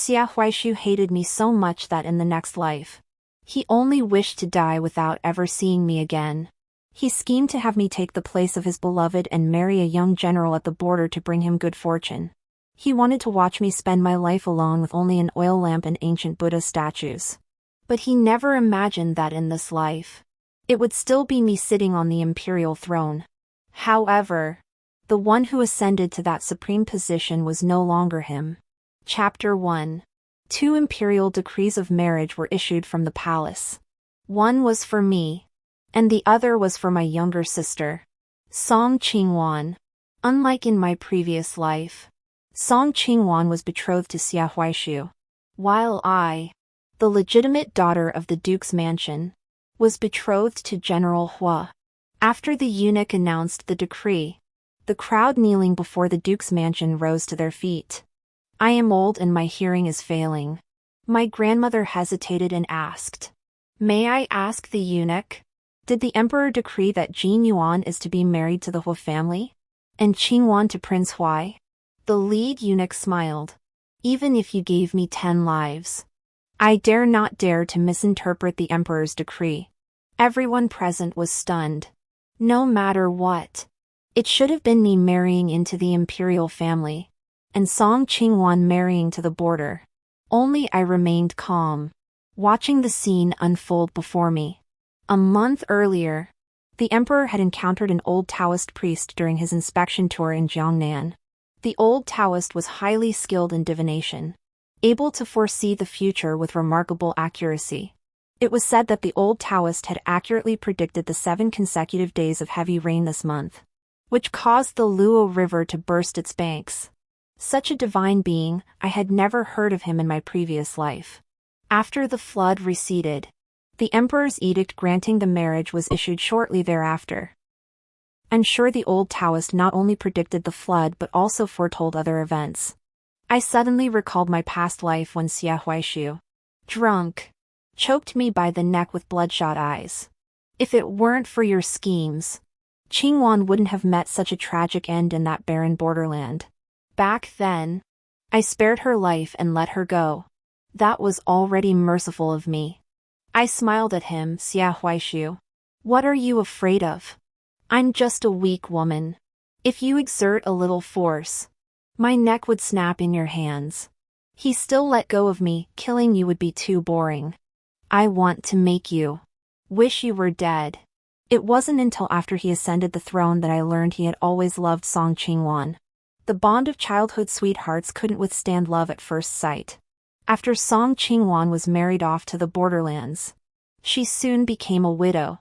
Huaishu hated me so much that in the next life, he only wished to die without ever seeing me again. He schemed to have me take the place of his beloved and marry a young general at the border to bring him good fortune. He wanted to watch me spend my life alone with only an oil lamp and ancient Buddha statues. But he never imagined that in this life, it would still be me sitting on the imperial throne. However, the one who ascended to that supreme position was no longer him. Chapter 1. 2 imperial decrees of marriage were issued from the palace. One was for me, and the other was for my younger sister, Song Qingwan. Unlike in my previous life, Song Qingwan was betrothed to Huaishu, while I, the legitimate daughter of the duke's mansion, was betrothed to General Hua. After the eunuch announced the decree, the crowd kneeling before the duke's mansion rose to their feet. I am old and my hearing is failing. My grandmother hesitated and asked, "May I ask the eunuch? Did the emperor decree that Jin Yuan is to be married to the Hua family? And Qingwan to Prince Huai?" The lead eunuch smiled. "Even if you gave me 10 lives, I dare not dare to misinterpret the emperor's decree." Everyone present was stunned. No matter what, it should have been me marrying into the imperial family, and Song Qingwan marrying to the border. Only I remained calm, watching the scene unfold before me. A month earlier, the emperor had encountered an old Taoist priest during his inspection tour in Jiangnan. The old Taoist was highly skilled in divination, able to foresee the future with remarkable accuracy. It was said that the old Taoist had accurately predicted the 7 consecutive days of heavy rain this month, which caused the Luo River to burst its banks. Such a divine being, I had never heard of him in my previous life. After the flood receded, the emperor's edict granting the marriage was issued shortly thereafter. I'm sure the old Taoist not only predicted the flood but also foretold other events. I suddenly recalled my past life when Huaishu, drunk, choked me by the neck with bloodshot eyes. If it weren't for your schemes, Qingwan wouldn't have met such a tragic end in that barren borderland. Back then, I spared her life and let her go. That was already merciful of me. I smiled at him. Huaishu, what are you afraid of? I'm just a weak woman. If you exert a little force, my neck would snap in your hands. He still let go of me. Killing you would be too boring. I want to make you wish you were dead. It wasn't until after he ascended the throne that I learned he had always loved Song Qingwan. The bond of childhood sweethearts couldn't withstand love at first sight. After Song Qingwan was married off to the borderlands, she soon became a widow.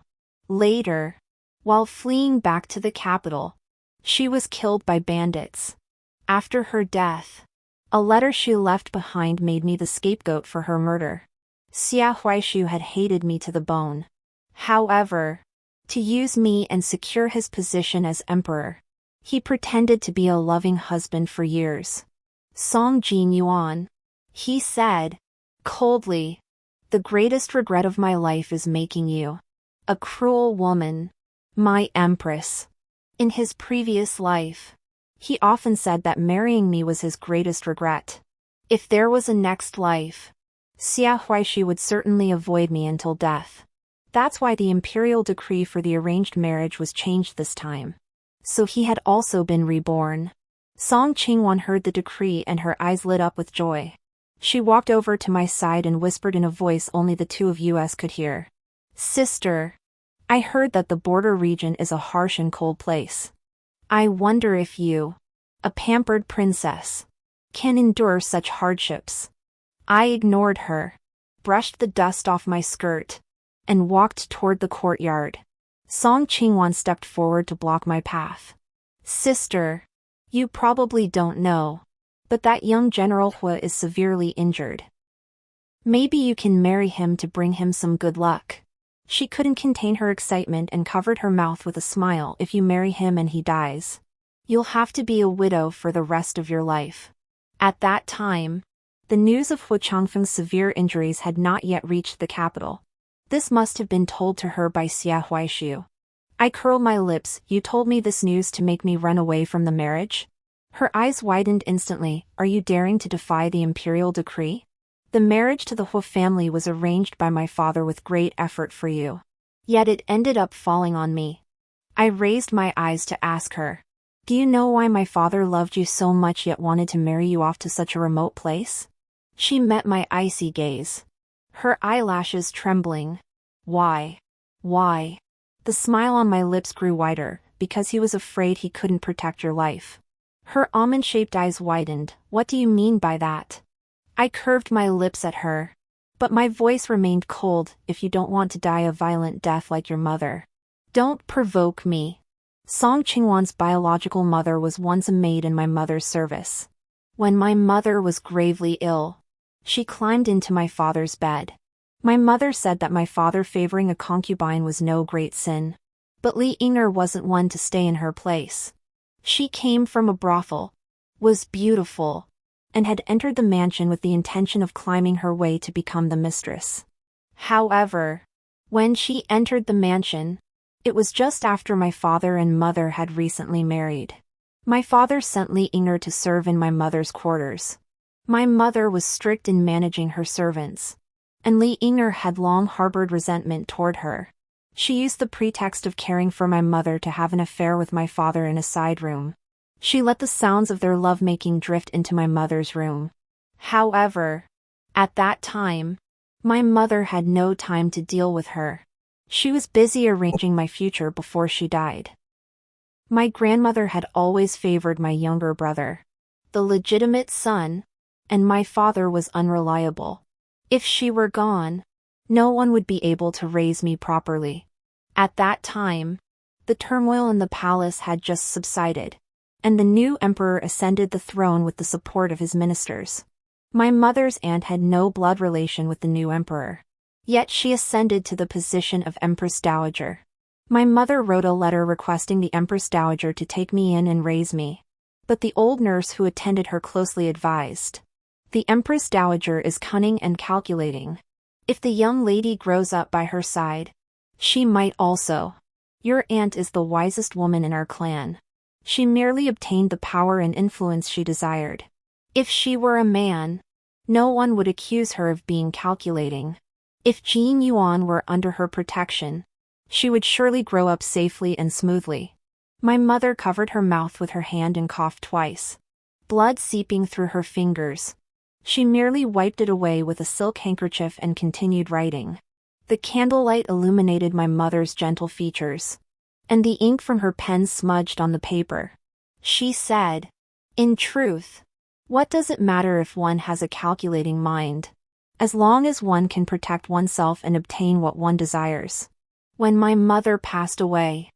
Later, while fleeing back to the capital, she was killed by bandits. After her death, a letter she left behind made me the scapegoat for her murder. Huaishu had hated me to the bone. However, to use me and secure his position as emperor, he pretended to be a loving husband for years. Song Jin Yuan, he said, coldly, the greatest regret of my life is making you a cruel woman, my empress. In his previous life, he often said that marrying me was his greatest regret. If there was a next life, Huaishu would certainly avoid me until death. That's why the imperial decree for the arranged marriage was changed this time. So he had also been reborn. Song Qingwan heard the decree and her eyes lit up with joy. She walked over to my side and whispered in a voice only the two of us could hear. "Sister, I heard that the border region is a harsh and cold place. I wonder if you, a pampered princess, can endure such hardships." I ignored her, brushed the dust off my skirt, and walked toward the courtyard. Song Qingwan stepped forward to block my path. "Sister, you probably don't know, but that young General Hua is severely injured. Maybe you can marry him to bring him some good luck." She couldn't contain her excitement and covered her mouth with a smile. "If you marry him and he dies, you'll have to be a widow for the rest of your life." At that time, the news of Hua Changfeng's severe injuries had not yet reached the capital. This must have been told to her by Huaishu. I curled my lips. "You told me this news to make me run away from the marriage?" Her eyes widened instantly. Are you daring to defy the imperial decree? The marriage to the Hu family was arranged by my father with great effort for you. Yet it ended up falling on me. I raised my eyes to ask her. Do you know why my father loved you so much yet wanted to marry you off to such a remote place? She met my icy gaze. Her eyelashes trembling. Why? Why? The smile on my lips grew wider, because he was afraid he couldn't protect your life. Her almond-shaped eyes widened. What do you mean by that? I curved my lips at her. But my voice remained cold. If you don't want to die a violent death like your mother, don't provoke me. Song Qingwan's biological mother was once a maid in my mother's service. When my mother was gravely ill, she climbed into my father's bed. My mother said that my father favoring a concubine was no great sin. But Li Ying'er wasn't one to stay in her place. She came from a brothel, was beautiful, and had entered the mansion with the intention of climbing her way to become the mistress. However, when she entered the mansion, it was just after my father and mother had recently married. My father sent Li Ying'er to serve in my mother's quarters. My mother was strict in managing her servants, and Li Ying'er had long harbored resentment toward her. She used the pretext of caring for my mother to have an affair with my father in a side room. She let the sounds of their lovemaking drift into my mother's room. However, at that time, my mother had no time to deal with her. She was busy arranging my future before she died. My grandmother had always favored my younger brother, the legitimate son, and my father was unreliable. If she were gone, no one would be able to raise me properly. At that time, the turmoil in the palace had just subsided, and the new emperor ascended the throne with the support of his ministers. My mother's aunt had no blood relation with the new emperor. Yet she ascended to the position of empress dowager. My mother wrote a letter requesting the empress dowager to take me in and raise me. But the old nurse who attended her closely advised, the empress dowager is cunning and calculating. If the young lady grows up by her side, she might also. Your aunt is the wisest woman in our clan. She merely obtained the power and influence she desired. If she were a man, no one would accuse her of being calculating. If Jin Yuan were under her protection, she would surely grow up safely and smoothly. My mother covered her mouth with her hand and coughed twice, blood seeping through her fingers. She merely wiped it away with a silk handkerchief and continued writing. The candlelight illuminated my mother's gentle features, and the ink from her pen smudged on the paper. She said, "In truth, what does it matter if one has a calculating mind, as long as one can protect oneself and obtain what one desires?" When my mother passed away,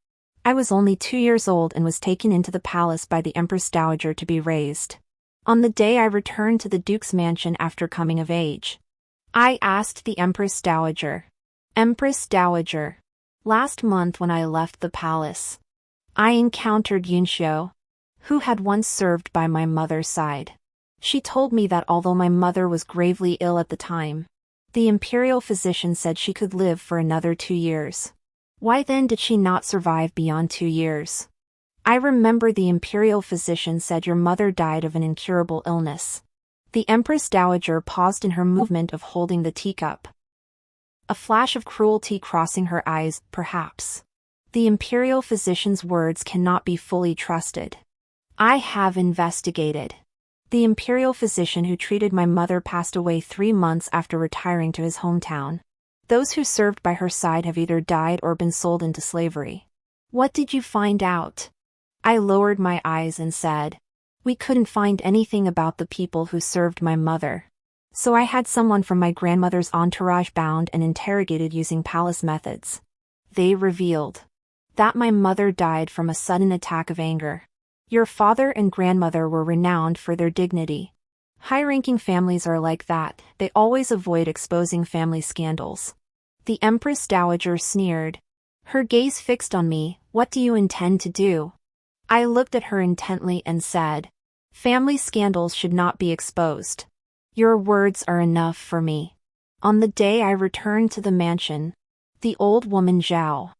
I was only 2 years old and was taken into the palace by the Empress Dowager to be raised. On the day I returned to the Duke's mansion after coming of age, I asked the Empress Dowager, "Empress Dowager, last month when I left the palace, I encountered Yunxiu, who had once served by my mother's side. She told me that although my mother was gravely ill at the time, the imperial physician said she could live for another 2 years. Why then did she not survive beyond 2 years? I remember the imperial physician said your mother died of an incurable illness." The Empress Dowager paused in her movement of holding the teacup, a flash of cruelty crossing her eyes. Perhaps the imperial physician's words cannot be fully trusted. I have investigated. The imperial physician who treated my mother passed away 3 months after retiring to his hometown. Those who served by her side have either died or been sold into slavery. What did you find out? I lowered my eyes and said, "We couldn't find anything about the people who served my mother. So I had someone from my grandmother's entourage bound and interrogated using palace methods. They revealed that my mother died from a sudden attack of anger. Your father and grandmother were renowned for their dignity. High-ranking families are like that, they always avoid exposing family scandals." The Empress Dowager sneered, her gaze fixed on me. "What do you intend to do?" I looked at her intently and said, "Family scandals should not be exposed. Your words are enough for me." On the day I returned to the mansion, the old woman Zhao,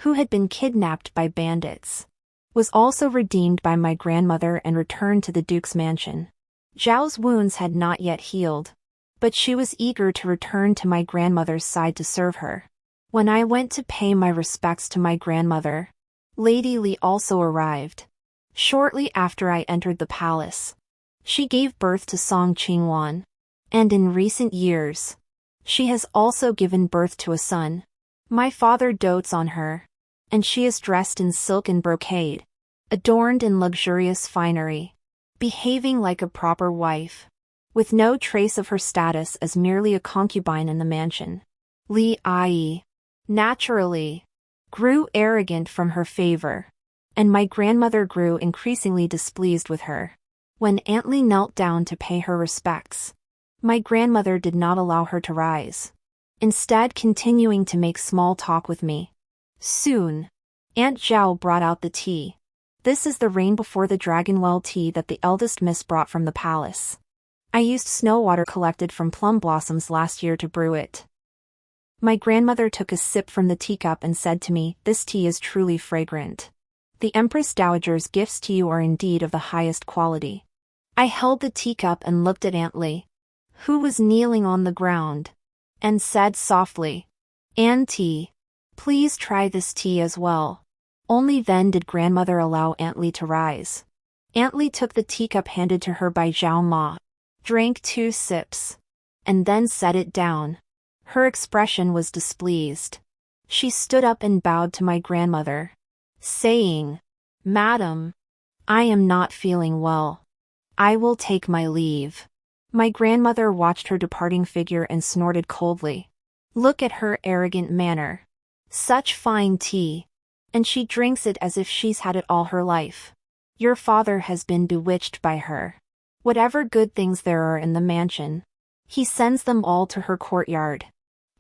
who had been kidnapped by bandits, was also redeemed by my grandmother and returned to the duke's mansion. Zhao's wounds had not yet healed, but she was eager to return to my grandmother's side to serve her. When I went to pay my respects to my grandmother, Lady Li also arrived. Shortly after I entered the palace, she gave birth to shuangwen, and in recent years, she has also given birth to a son. My father dotes on her, and she is dressed in silk and brocade, adorned in luxurious finery, behaving like a proper wife, with no trace of her status as merely a concubine in the mansion. Li Ai, naturally, grew arrogant from her favor, and my grandmother grew increasingly displeased with her. When Aunt Li knelt down to pay her respects, my grandmother did not allow her to rise, instead continuing to make small talk with me. Soon, Aunt Zhao brought out the tea. This is the rain before the dragonwell tea that the eldest miss brought from the palace. I used snow water collected from plum blossoms last year to brew it. My grandmother took a sip from the teacup and said to me, "This tea is truly fragrant. The Empress Dowager's gifts to you are indeed of the highest quality." I held the teacup and looked at Aunt Li, who was kneeling on the ground, and said softly, "Auntie, please try this tea as well." Only then did grandmother allow Aunt Li to rise. Aunt Li took the teacup handed to her by Zhao Ma, drank 2 sips, and then set it down. Her expression was displeased. She stood up and bowed to my grandmother, saying, "Madam, I am not feeling well. I will take my leave." My grandmother watched her departing figure and snorted coldly. Look at her arrogant manner. Such fine tea, and she drinks it as if she's had it all her life. Your father has been bewitched by her. Whatever good things there are in the mansion, he sends them all to her courtyard.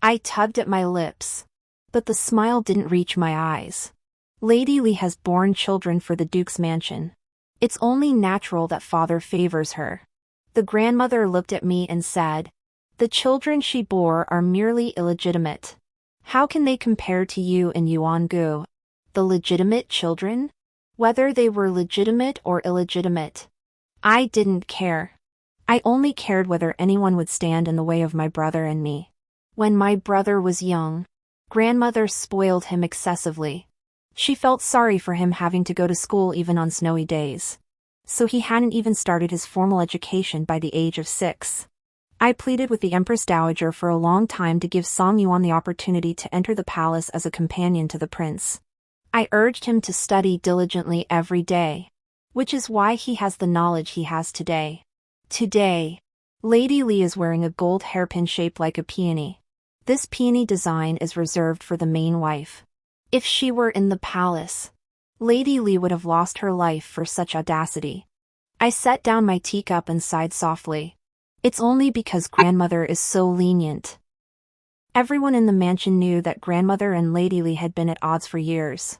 I tugged at my lips, but the smile didn't reach my eyes. Lady Li has borne children for the duke's mansion. It's only natural that father favors her. The grandmother looked at me and said, "The children she bore are merely illegitimate. How can they compare to you and Yuangu, the legitimate children?" Whether they were legitimate or illegitimate, I didn't care. I only cared whether anyone would stand in the way of my brother and me. When my brother was young, grandmother spoiled him excessively. She felt sorry for him having to go to school even on snowy days. So he hadn't even started his formal education by the age of 6. I pleaded with the Empress Dowager for a long time to give Song Yuan the opportunity to enter the palace as a companion to the prince. I urged him to study diligently every day, which is why he has the knowledge he has today. Today, Lady Li is wearing a gold hairpin shaped like a peony. This peony design is reserved for the main wife. If she were in the palace, Lady Li would have lost her life for such audacity. I set down my teacup and sighed softly. It's only because grandmother is so lenient. Everyone in the mansion knew that grandmother and Lady Li had been at odds for years,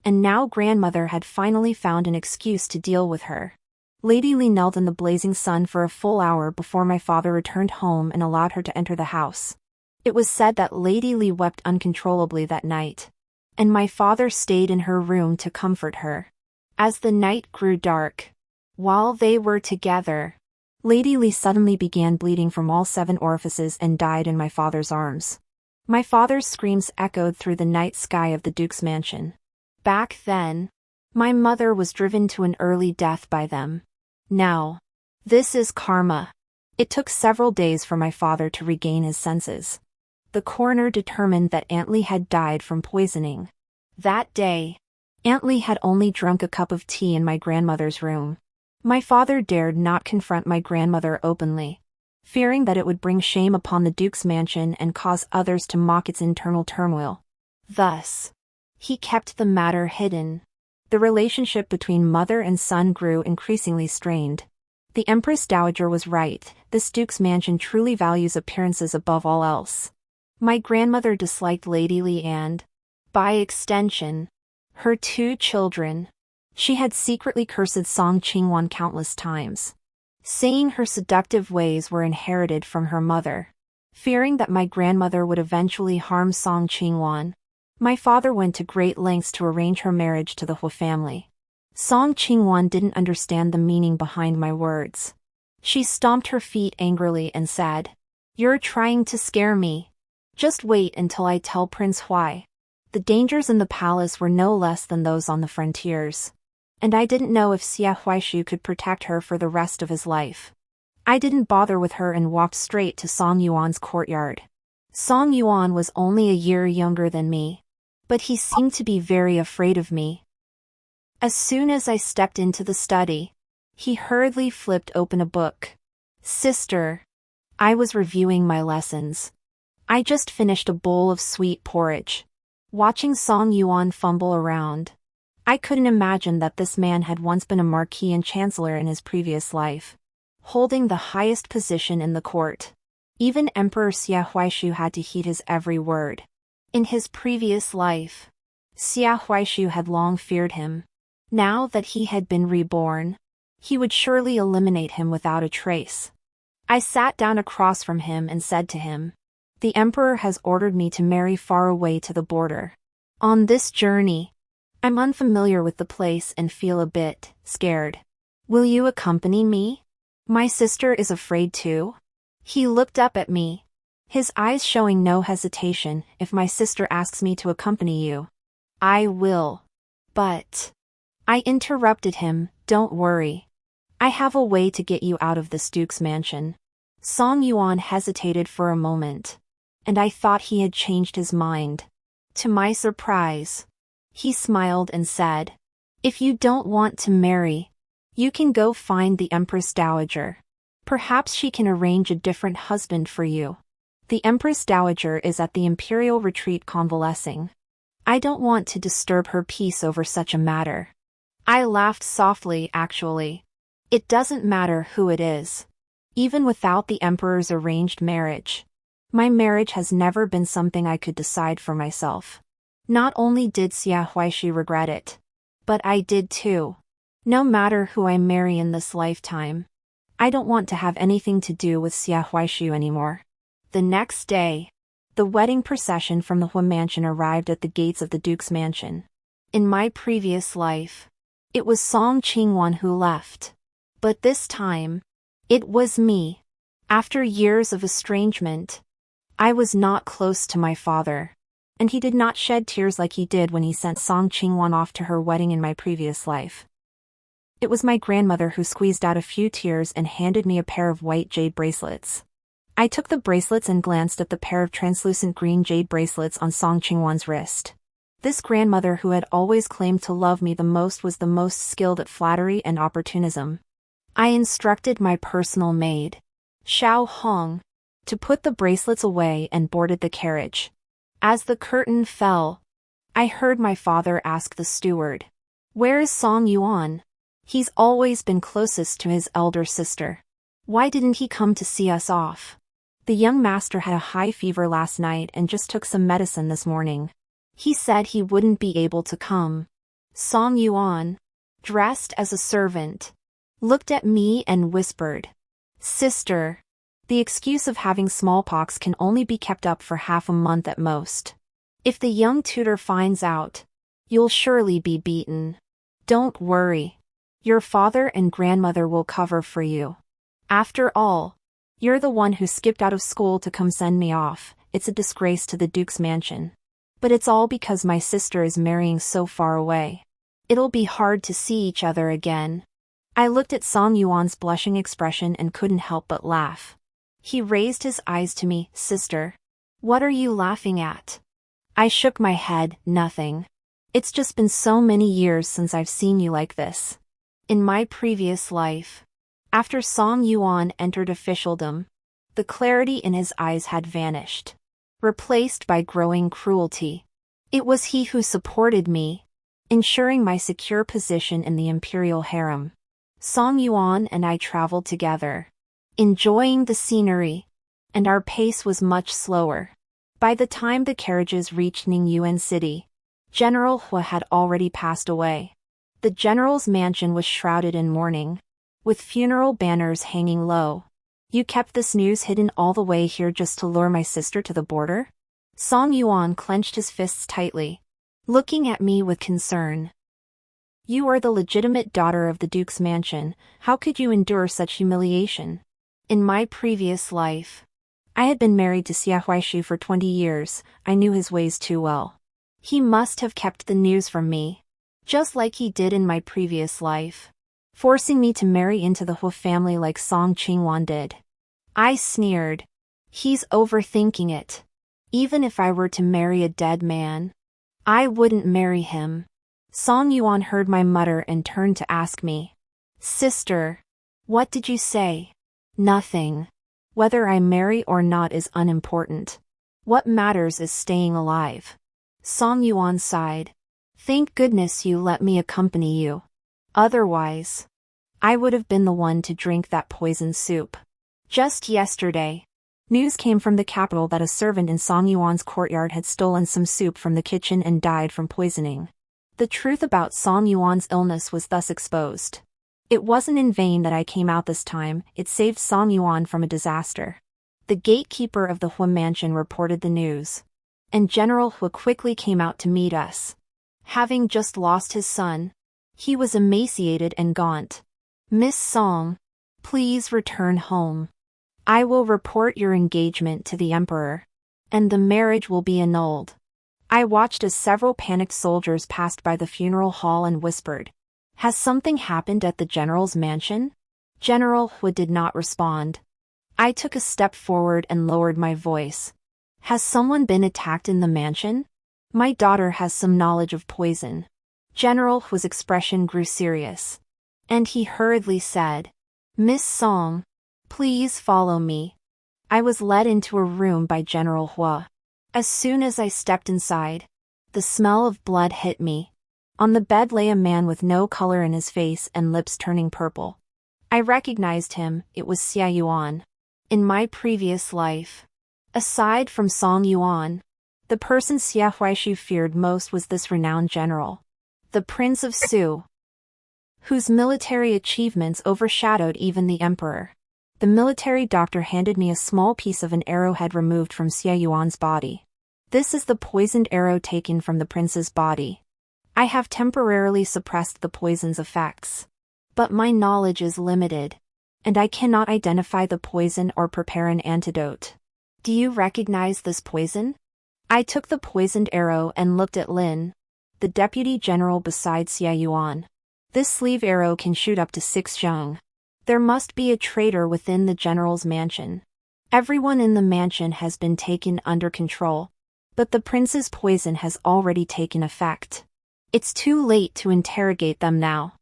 and now grandmother had finally found an excuse to deal with her. Lady Li knelt in the blazing sun for a full hour before my father returned home and allowed her to enter the house. It was said that Lady Li wept uncontrollably that night, and my father stayed in her room to comfort her. As the night grew dark, while they were together, Lady Li suddenly began bleeding from all 7 orifices and died in my father's arms. My father's screams echoed through the night sky of the duke's mansion. Back then, my mother was driven to an early death by them. Now, this is karma. It took several days for my father to regain his senses. The coroner determined that Aunt Li had died from poisoning. That day, Aunt Li had only drunk a cup of tea in my grandmother's room. My father dared not confront my grandmother openly, fearing that it would bring shame upon the duke's mansion and cause others to mock its internal turmoil. Thus, he kept the matter hidden. The relationship between mother and son grew increasingly strained. The Empress Dowager was right, this duke's mansion truly values appearances above all else. My grandmother disliked Lady Li and, by extension, her 2 children. She had secretly cursed Song Qingwan countless times, saying her seductive ways were inherited from her mother. Fearing that my grandmother would eventually harm Song Qingwan, my father went to great lengths to arrange her marriage to the Hu family. Song Qingwan didn't understand the meaning behind my words. She stomped her feet angrily and said, "You're trying to scare me. Just wait until I tell Prince Huai." The dangers in the palace were no less than those on the frontiers. And I didn't know if Xia Huaishu could protect her for the rest of his life. I didn't bother with her and walked straight to Song Yuan's courtyard. Song Yuan was only a year younger than me, but he seemed to be very afraid of me. As soon as I stepped into the study, he hurriedly flipped open a book. "Sister." I was reviewing my lessons. I just finished a bowl of sweet porridge. Watching Song Yuan fumble around, I couldn't imagine that this man had once been a marquis and chancellor in his previous life, holding the highest position in the court. Even Emperor Xia Huaishu had to heed his every word. In his previous life, Xia Huaishu had long feared him. Now that he had been reborn, he would surely eliminate him without a trace. I sat down across from him and said to him, "The Emperor has ordered me to marry far away to the border. On this journey, I'm unfamiliar with the place and feel a bit scared. Will you accompany me? My sister is afraid too." He looked up at me, his eyes showing no hesitation. "If my sister asks me to accompany you, I will." "But," I interrupted him, "don't worry. I have a way to get you out of this duke's mansion." Song Yuan hesitated for a moment, and I thought he had changed his mind. To my surprise, he smiled and said, "If you don't want to marry, you can go find the Empress Dowager. Perhaps she can arrange a different husband for you. The Empress Dowager is at the Imperial Retreat convalescing. I don't want to disturb her peace over such a matter." I laughed softly. "Actually, it doesn't matter who it is. Even without the Emperor's arranged marriage, my marriage has never been something I could decide for myself." Not only did Xia Huaishi regret it, but I did too. No matter who I marry in this lifetime, I don't want to have anything to do with Xia Huaishu anymore. The next day, the wedding procession from the Hua mansion arrived at the gates of the Duke's mansion. In my previous life, it was Song Qingwan who left. But this time, it was me. After years of estrangement, I was not close to my father, and he did not shed tears like he did when he sent Song Qingwan off to her wedding in my previous life. It was my grandmother who squeezed out a few tears and handed me a pair of white jade bracelets. I took the bracelets and glanced at the pair of translucent green jade bracelets on Song Qingwan's wrist. This grandmother who had always claimed to love me the most was the most skilled at flattery and opportunism. I instructed my personal maid, Xiao Hong, to put the bracelets away and boarded the carriage. As the curtain fell, I heard my father ask the steward, "Where is Song Yuan? He's always been closest to his elder sister. Why didn't he come to see us off?" The young master had a high fever last night and just took some medicine this morning. He said he wouldn't be able to come. Song Yuan, dressed as a servant, looked at me and whispered, "Sister, the excuse of having smallpox can only be kept up for half a month at most. If the young tutor finds out, you'll surely be beaten. Don't worry. Your father and grandmother will cover for you. After all, you're the one who skipped out of school to come send me off. It's a disgrace to the Duke's mansion. But it's all because my sister is marrying so far away. It'll be hard to see each other again." I looked at Song Yuan's blushing expression and couldn't help but laugh. He raised his eyes to me. "Sister, what are you laughing at?" I shook my head. "Nothing. It's just been so many years since I've seen you like this." In my previous life, after Song Yuan entered officialdom, the clarity in his eyes had vanished, replaced by growing cruelty. It was he who supported me, ensuring my secure position in the imperial harem. Song Yuan and I traveled together, enjoying the scenery, and our pace was much slower. By the time the carriages reached Ningyuan City, General Hua had already passed away. The general's mansion was shrouded in mourning, with funeral banners hanging low. "You kept this news hidden all the way here just to lure my sister to the border?" Song Yuan clenched his fists tightly, looking at me with concern. You are the legitimate daughter of the Duke's mansion. How could you endure such humiliation? In my previous life, I had been married to Xiaohuaishu for 20 years. I knew his ways too well. He must have kept the news from me, just like he did in my previous life, forcing me to marry into the Hu family like Song Qingwan did. I sneered. He's overthinking it. Even if I were to marry a dead man, I wouldn't marry him. Song Yuan heard my mutter and turned to ask me. Sister, what did you say? Nothing. Whether I marry or not is unimportant. What matters is staying alive. Song Yuan sighed. Thank goodness you let me accompany you. Otherwise, I would have been the one to drink that poison soup. Just yesterday, news came from the capital that a servant in Song Yuan's courtyard had stolen some soup from the kitchen and died from poisoning. The truth about Song Yuan's illness was thus exposed. It wasn't in vain that I came out this time. It saved Song Yuan from a disaster. The gatekeeper of the Hu mansion reported the news, and General Hu quickly came out to meet us. Having just lost his son, he was emaciated and gaunt. Miss Song, please return home. I will report your engagement to the emperor, and the marriage will be annulled. I watched as several panicked soldiers passed by the funeral hall and whispered, Has something happened at the general's mansion? General Hu did not respond. I took a step forward and lowered my voice. Has someone been attacked in the mansion? My daughter has some knowledge of poison. General Hu's expression grew serious, and he hurriedly said, Miss Song, please follow me. I was led into a room by General Hu. As soon as I stepped inside, the smell of blood hit me. On the bed lay a man with no color in his face and lips turning purple. I recognized him. It was Xia Yuan. In my previous life, aside from Song Yuan, the person Xiaohuaishu feared most was this renowned general, the Prince of Su, whose military achievements overshadowed even the emperor. The military doctor handed me a small piece of an arrowhead removed from Xia Yuan's body. This is the poisoned arrow taken from the prince's body. I have temporarily suppressed the poison's effects, but my knowledge is limited, and I cannot identify the poison or prepare an antidote. Do you recognize this poison? I took the poisoned arrow and looked at Lin, the deputy general beside Xia Yuan. This sleeve arrow can shoot up to 6 zheng. There must be a traitor within the general's mansion. Everyone in the mansion has been taken under control, but the prince's poison has already taken effect. It's too late to interrogate them now.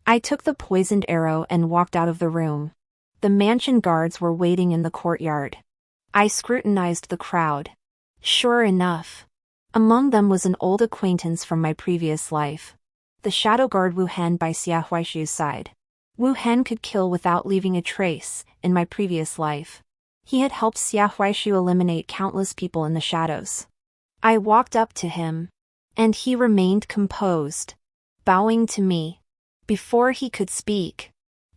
I took the poisoned arrow and walked out of the room. The mansion guards were waiting in the courtyard. I scrutinized the crowd. Sure enough, among them was an old acquaintance from my previous life, the shadow guard Wu Hen by Xiaohuaishu's side. Wu Hen could kill without leaving a trace. In my previous life, he had helped Xiaohuaishu eliminate countless people in the shadows. I walked up to him, and he remained composed, bowing to me. Before he could speak,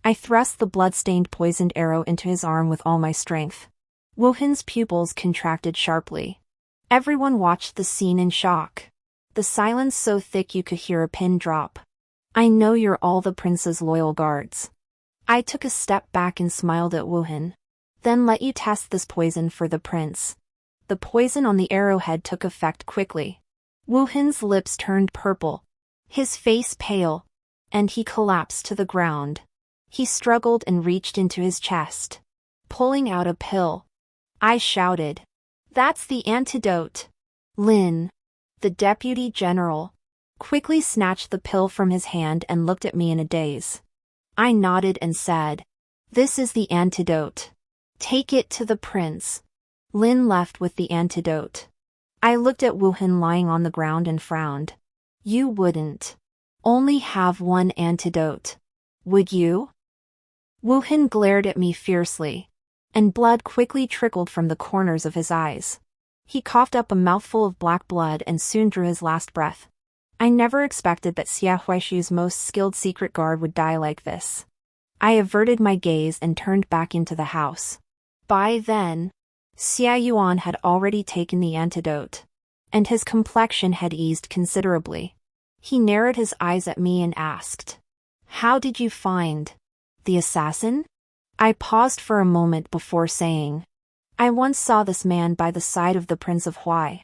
I thrust the blood-stained poisoned arrow into his arm with all my strength. Wu Hen's pupils contracted sharply. Everyone watched the scene in shock. The silence so thick you could hear a pin drop. I know you're all the prince's loyal guards. I took a step back and smiled at Wu Hen. Then let you test this poison for the prince. The poison on the arrowhead took effect quickly. Wu Hen's lips turned purple, his face pale, and he collapsed to the ground. He struggled and reached into his chest, pulling out a pill. I shouted, That's the antidote. Lin, the deputy general, quickly snatched the pill from his hand and looked at me in a daze. I nodded and said, This is the antidote. Take it to the prince. Lin left with the antidote. I looked at Wu Hen lying on the ground and frowned. You wouldn't only have one antidote, would you? Wu Hen glared at me fiercely, and blood quickly trickled from the corners of his eyes. He coughed up a mouthful of black blood and soon drew his last breath. I never expected that Xiaohuaishu's most skilled secret guard would die like this. I averted my gaze and turned back into the house. By then, Xia Yuan had already taken the antidote, and his complexion had eased considerably. He narrowed his eyes at me and asked, "How did you find the assassin?" I paused for a moment before saying, "I once saw this man by the side of the Prince of Hui."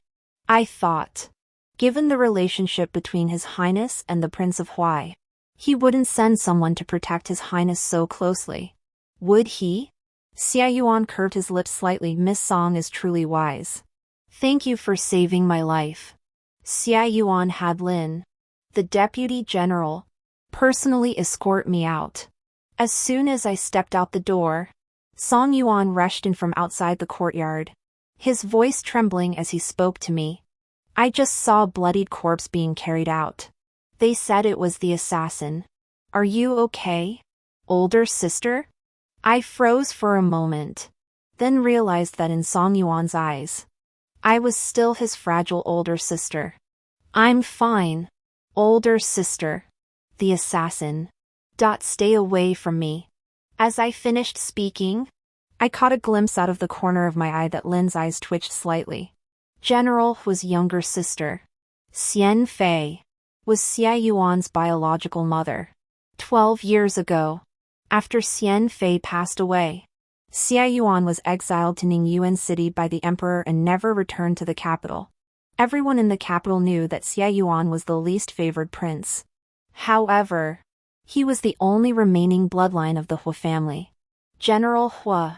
I thought, given the relationship between His Highness and the Prince of Hui, he wouldn't send someone to protect His Highness so closely. Would he? Xia Yuan curved his lips slightly. "Miss Song is truly wise. Thank you for saving my life." Xia Yuan had Lin, the deputy general, personally escort me out. As soon as I stepped out the door, Song Yuan rushed in from outside the courtyard, his voice trembling as he spoke to me. "I just saw a bloodied corpse being carried out. They said it was the assassin. Are you okay, older sister?" I froze for a moment, then realized that in Song Yuan's eyes, I was still his fragile older sister. "I'm fine, older sister. The assassin. Stay away from me." As I finished speaking, I caught a glimpse out of the corner of my eye that Lin's eyes twitched slightly. General Hu's younger sister, Xian Fei, was Xia Yuan's biological mother. 12 years ago, after Xian Fei passed away, Xia Yuan was exiled to Ningyuan City by the emperor and never returned to the capital. Everyone in the capital knew that Xia Yuan was the least favored prince. However, he was the only remaining bloodline of the Hu family. General Hu,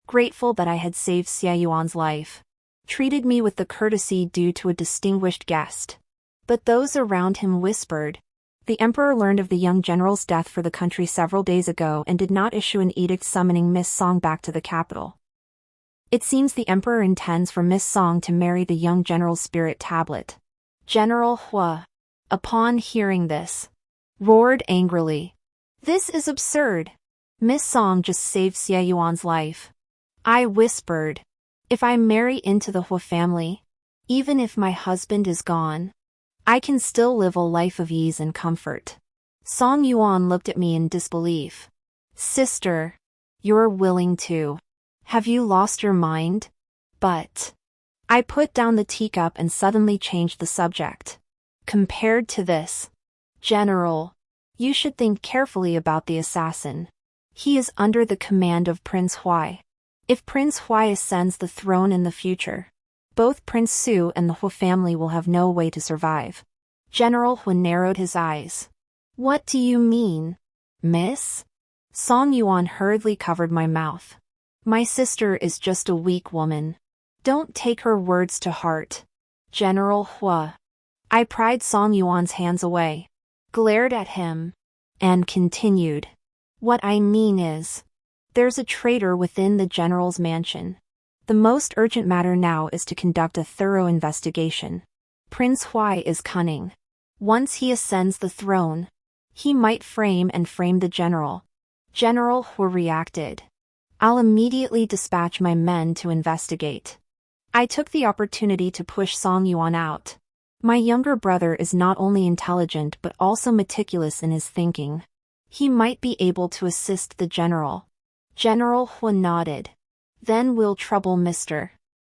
grateful that I had saved Xia Yuan's life, treated me with the courtesy due to a distinguished guest. But those around him whispered, "The emperor learned of the young general's death for the country several days ago and did not issue an edict summoning Miss Song back to the capital. It seems the emperor intends for Miss Song to marry the young general's spirit tablet." General Hu, upon hearing this, roared angrily, "This is absurd. Miss Song just saved Xia Yuan's life." I whispered, "If I marry into the Hu family, even if my husband is gone, I can still live a life of ease and comfort." Song Yuan looked at me in disbelief. "Sister, you're willing to. Have you lost your mind?" "But..." I put down the teacup and suddenly changed the subject. "Compared to this, General, you should think carefully about the assassin. He is under the command of Prince Hui. If Prince Hui ascends the throne in the future, both Prince Su and the Hu family will have no way to survive." General Hu narrowed his eyes. "What do you mean, miss?" Song Yuan hurriedly covered my mouth. "My sister is just a weak woman. Don't take her words to heart." General Hu. I pried Song Yuan's hands away, glared at him, and continued. "What I mean is, there's a traitor within the general's mansion. The most urgent matter now is to conduct a thorough investigation. Prince Hui is cunning. Once he ascends the throne, he might frame the general." General Hu reacted. "I'll immediately dispatch my men to investigate." I took the opportunity to push Song Yuan out. My younger brother is not only intelligent but also meticulous in his thinking. He might be able to assist the general. General Hu nodded. "Then we'll trouble Mr.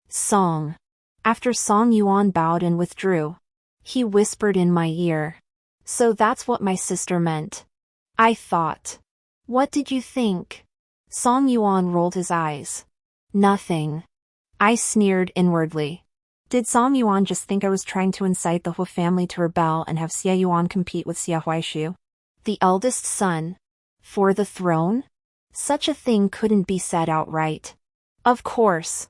Song." After Song Yuan bowed and withdrew, he whispered in my ear, "So that's what my sister meant." I thought, "What did you think?" Song Yuan rolled his eyes. "Nothing." I sneered inwardly. Did Song Yuan just think I was trying to incite the Hu family to rebel and have Xia Yuan compete with Xia Huaishu, the eldest son, for the throne? Such a thing couldn't be said outright. Of course,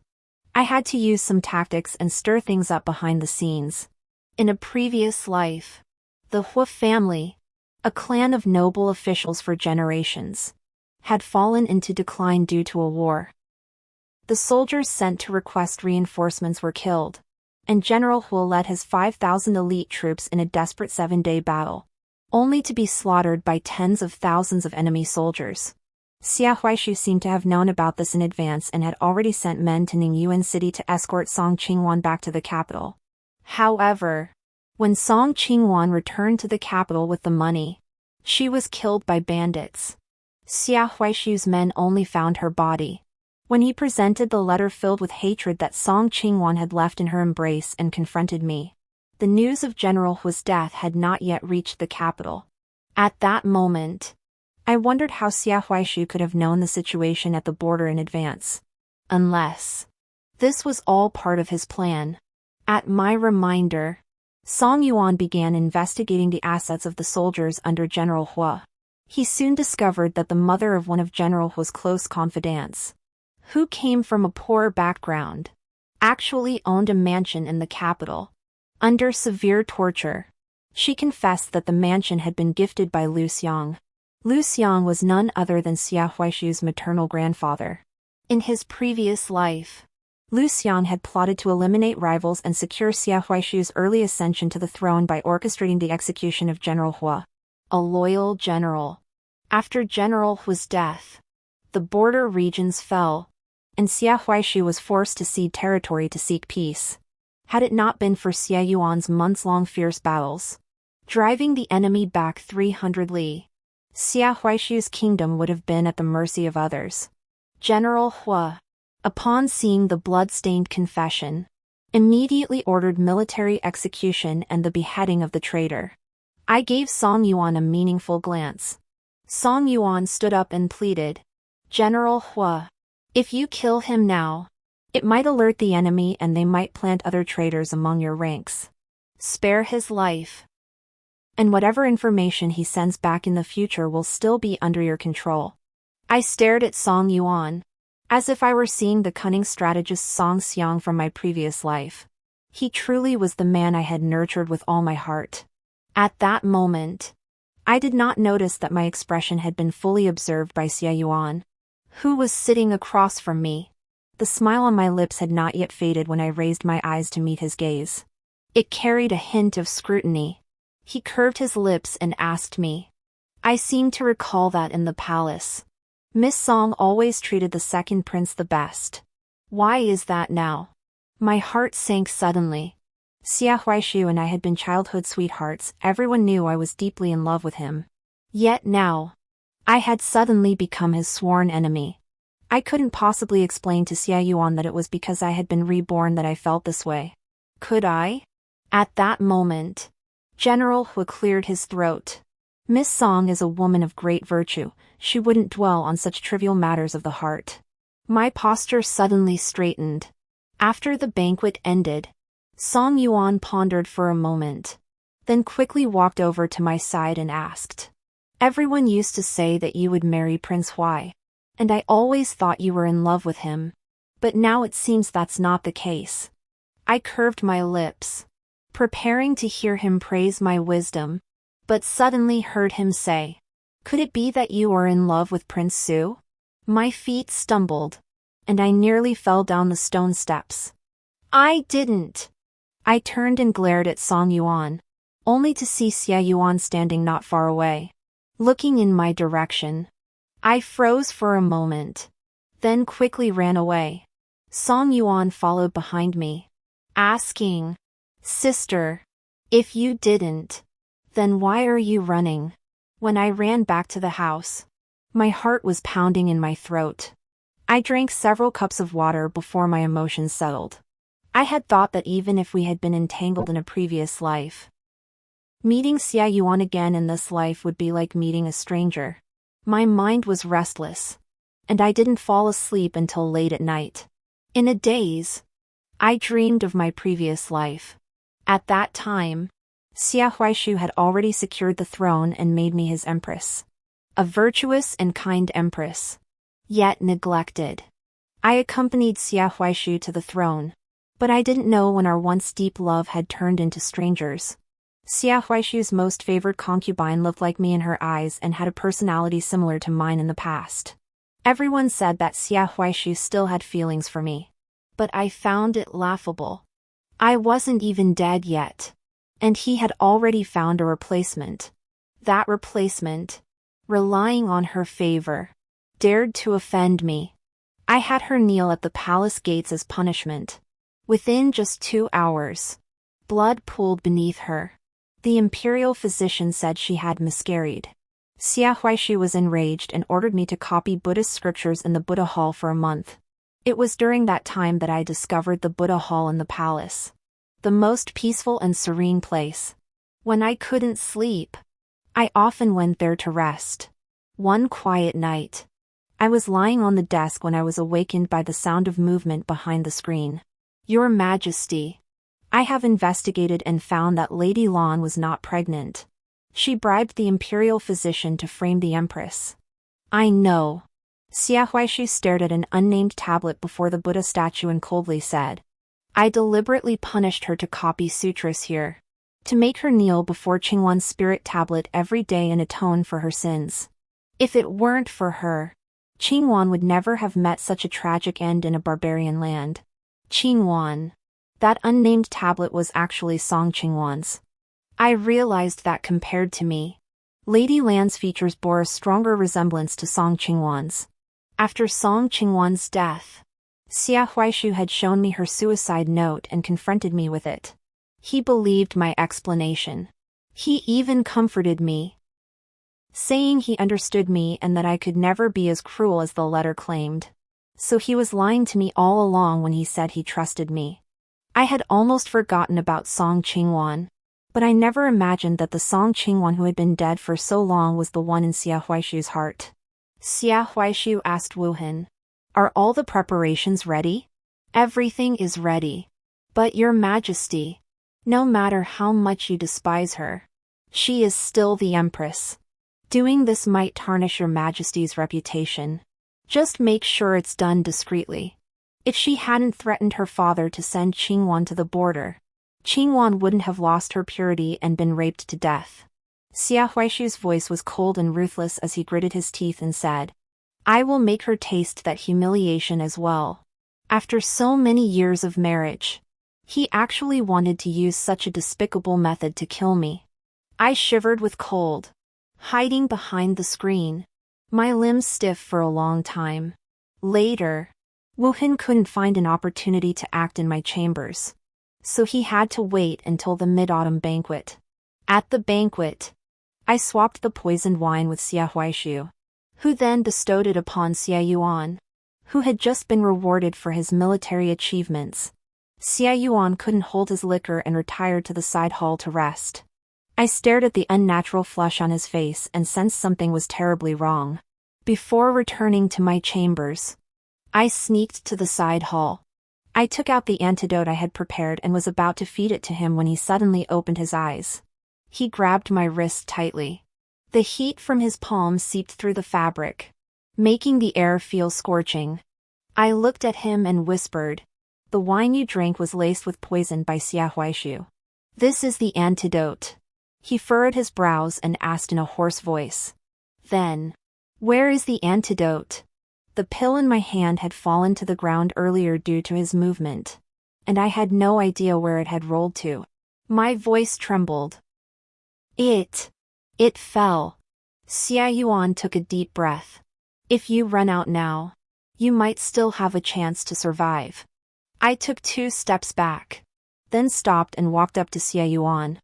I had to use some tactics and stir things up behind the scenes. In a previous life, the Hu family, a clan of noble officials for generations, had fallen into decline due to a war. The soldiers sent to request reinforcements were killed, and General Hu led his 5,000 elite troops in a desperate 7-day battle, only to be slaughtered by tens of thousands of enemy soldiers. Xia Huaishu seemed to have known about this in advance and had already sent men to Ningyuan City to escort Song Qingwan back to the capital. However, when Song Qingwan returned to the capital with the money, she was killed by bandits. Xia Huaishu's men only found her body when he presented the letter filled with hatred that Song Qingwan had left in her embrace and confronted me. The news of General Hua's death had not yet reached the capital. At that moment, I wondered how Xia Huaishu could have known the situation at the border in advance. Unless this was all part of his plan. At my reminder, Song Yuan began investigating the assets of the soldiers under General Hua. He soon discovered that the mother of one of General Hua's close confidants, who came from a poor background, actually owned a mansion in the capital. Under severe torture, she confessed that the mansion had been gifted by Lu Xiang. Lu Xiang was none other than Xia Huaishu's maternal grandfather. In his previous life, Lu Xiang had plotted to eliminate rivals and secure Xia Huaishu's early ascension to the throne by orchestrating the execution of General Hua, a loyal general. After General Hua's death, the border regions fell, and Xia Huaishu was forced to cede territory to seek peace. Had it not been for Xia Yuan's months-long fierce battles, driving the enemy back 300 li, Xia Huaishu's kingdom would have been at the mercy of others. General Hua, upon seeing the blood-stained confession, immediately ordered military execution and the beheading of the traitor. I gave Song Yuan a meaningful glance. Song Yuan stood up and pleaded, "General Hua, if you kill him now, it might alert the enemy and they might plant other traitors among your ranks. Spare his life, and whatever information he sends back in the future will still be under your control." I stared at Song Yuan, as if I were seeing the cunning strategist Song Xiang from my previous life. He truly was the man I had nurtured with all my heart. At that moment, I did not notice that my expression had been fully observed by Xia Yuan, who was sitting across from me. The smile on my lips had not yet faded when I raised my eyes to meet his gaze. It carried a hint of scrutiny. He curved his lips and asked me. I seem to recall that in the palace, Miss Song always treated the second prince the best. Why is that now? My heart sank suddenly. Xia Huaishu and I had been childhood sweethearts. Everyone knew I was deeply in love with him. Yet now, I had suddenly become his sworn enemy. I couldn't possibly explain to Xia Yuan that it was because I had been reborn that I felt this way. Could I? At that moment, General Hua cleared his throat. Miss Song is a woman of great virtue. She wouldn't dwell on such trivial matters of the heart. My posture suddenly straightened. After the banquet ended, Song Yuan pondered for a moment, then quickly walked over to my side and asked, "Everyone used to say that you would marry Prince Huai, and I always thought you were in love with him. But now it seems that's not the case." I curved my lips, preparing to hear him praise my wisdom, but suddenly heard him say, "Could it be that you are in love with Prince Su?" My feet stumbled, and I nearly fell down the stone steps. I didn't. I turned and glared at Song Yuan, only to see Xia Yuan standing not far away, looking in my direction. I froze for a moment, then quickly ran away. Song Yuan followed behind me, asking, "Sister, if you didn't, then why are you running?" When I ran back to the house, my heart was pounding in my throat. I drank several cups of water before my emotions settled. I had thought that even if we had been entangled in a previous life, meeting Xia Yuan again in this life would be like meeting a stranger. My mind was restless, and I didn't fall asleep until late at night. In a daze, I dreamed of my previous life. At that time, Xia Huaishu had already secured the throne and made me his empress. A virtuous and kind empress, yet neglected. I accompanied Xia Huaishu to the throne, but I didn't know when our once deep love had turned into strangers. Xia Huaishu's most favored concubine looked like me in her eyes and had a personality similar to mine in the past. Everyone said that Xia Huaishu still had feelings for me, but I found it laughable. I wasn't even dead yet, and he had already found a replacement. That replacement, relying on her favor, dared to offend me. I had her kneel at the palace gates as punishment. Within just 2 hours, blood pooled beneath her. The imperial physician said she had miscarried. Xia Huaishu was enraged and ordered me to copy Buddhist scriptures in the Buddha Hall for a month. It was during that time that I discovered the Buddha Hall in the palace. the most peaceful and serene place. When I couldn't sleep, I often went there to rest. One quiet night, I was lying on the desk when I was awakened by the sound of movement behind the screen. Your Majesty, I have investigated and found that Lady Lan was not pregnant. She bribed the imperial physician to frame the empress. I know. Xiaohuaishu stared at an unnamed tablet before the Buddha statue and coldly said, I deliberately punished her to copy sutras here, to make her kneel before Qingwan's spirit tablet every day and atone for her sins. If it weren't for her, Qingwan would never have met such a tragic end in a barbarian land. Qingwan. That unnamed tablet was actually Song Qingwan's. I realized that compared to me, Lady Lan's features bore a stronger resemblance to Song Qingwan's. After Song Qingwan's death, Xiaohuaishu had shown me her suicide note and confronted me with it. He believed my explanation. He even comforted me, saying he understood me and that I could never be as cruel as the letter claimed. So he was lying to me all along when he said he trusted me. I had almost forgotten about Song Qingwan, but I never imagined that the Song Qingwan who had been dead for so long was the one in Xiaohuaishu's heart. Xiaohuaishu asked Wuhan, Are all the preparations ready? Everything is ready. But Your Majesty, no matter how much you despise her, she is still the Empress. Doing this might tarnish Your Majesty's reputation. Just make sure it's done discreetly. If she hadn't threatened her father to send Qingwan to the border, Qingwan wouldn't have lost her purity and been raped to death. Xiaohuaishu's voice was cold and ruthless as he gritted his teeth and said, I will make her taste that humiliation as well. After so many years of marriage, he actually wanted to use such a despicable method to kill me. I shivered with cold, hiding behind the screen, my limbs stiff for a long time. Later, Wuhan couldn't find an opportunity to act in my chambers, so he had to wait until the mid-autumn banquet. At the banquet, I swapped the poisoned wine with Xiaohuaishu, who then bestowed it upon Xia Yuan, who had just been rewarded for his military achievements. Xia Yuan couldn't hold his liquor and retired to the side hall to rest. I stared at the unnatural flush on his face and sensed something was terribly wrong. Before returning to my chambers, I sneaked to the side hall. I took out the antidote I had prepared and was about to feed it to him when he suddenly opened his eyes. He grabbed my wrist tightly. The heat from his palm seeped through the fabric, making the air feel scorching. I looked at him and whispered, The wine you drank was laced with poison by Xiaohuaishu. This is the antidote. He furrowed his brows and asked in a hoarse voice. Then, where is the antidote? The pill in my hand had fallen to the ground earlier due to his movement, and I had no idea where it had rolled to. My voice trembled. It fell. Xia Yuan took a deep breath. If you run out now, you might still have a chance to survive. I took 2 steps back, then stopped and walked up to Xia Yuan.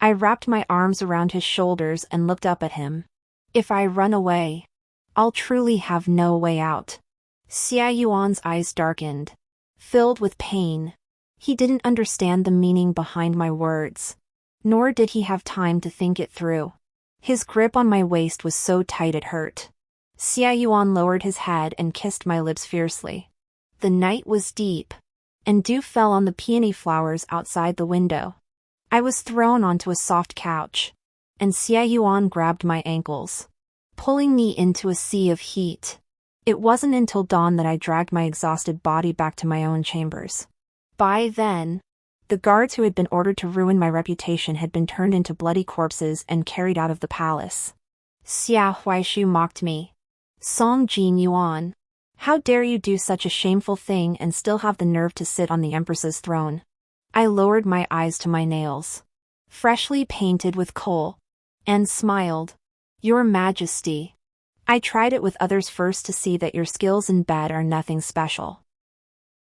I wrapped my arms around his shoulders and looked up at him. If I run away, I'll truly have no way out. Xia Yuan's eyes darkened, filled with pain. He didn't understand the meaning behind my words, nor did he have time to think it through. His grip on my waist was so tight it hurt. Xia Yuan lowered his head and kissed my lips fiercely. The night was deep, and dew fell on the peony flowers outside the window. I was thrown onto a soft couch, and Xia Yuan grabbed my ankles, pulling me into a sea of heat. It wasn't until dawn that I dragged my exhausted body back to my own chambers. By then, the guards who had been ordered to ruin my reputation had been turned into bloody corpses and carried out of the palace. Xiaohuaishu mocked me. Song Jin Yuan, how dare you do such a shameful thing and still have the nerve to sit on the empress's throne? I lowered my eyes to my nails, freshly painted with coal, and smiled. Your Majesty, I tried it with others first to see that your skills in bed are nothing special.